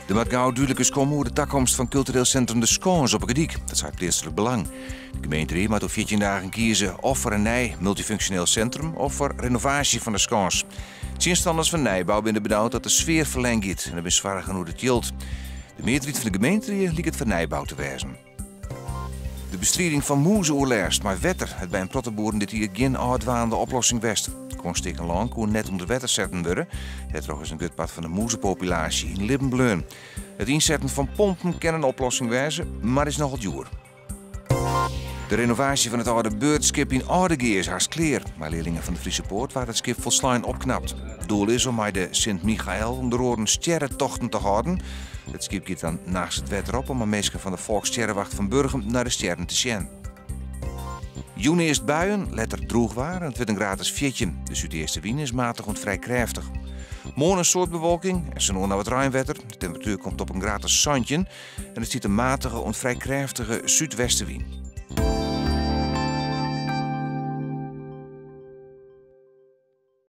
Er moet gauw duidelijk eens komen hoe de toekomst van cultureel centrum De Schans op Gediek. Dat is uit plaatselijk belang. De gemeente moet op 14 dagen kiezen of voor een nieuw multifunctioneel centrum of voor renovatie van De Schans. Tegenstanders van nijbouw binnen benauwd dat de sfeer verlengd is en dat is vragen hoe het yield. De meerderheid van de gemeente liet het voor nijbouw te wijzen. De bestrijding van moezenoerlijst, maar wetter het bij een prottenboeren dit hier geen uitwaande oplossing west. Kon steken lang hoe net onder wetter zetten worden. Het toch is een gutpad van de moezenpopulatie in Libbenbleun. Het inzetten van pompen kan een oplossing wijzen, maar is nogal duur. De renovatie van het oude beurtskip in Oudegeer is haast klaar. Maar leerlingen van de Friese Poort waren het schip volslijn opknapt. Het doel is om bij de Sint-Michael om de rode sterrentochten te houden. Het schip gaat dan naast het wetter op om een mensen van de Volkssterrenwacht van Burgum naar de sterren te zien. Juni is het buien, letter droog waar en het wordt een gratis fjetje. De zuideerste wind is matig en vrij krachtig. Morgen een soort bewolking en zo nog naar wat ruimwetter. De temperatuur komt op een gratis zandje en het ziet een matige en vrij krachtige zuidwestenwind.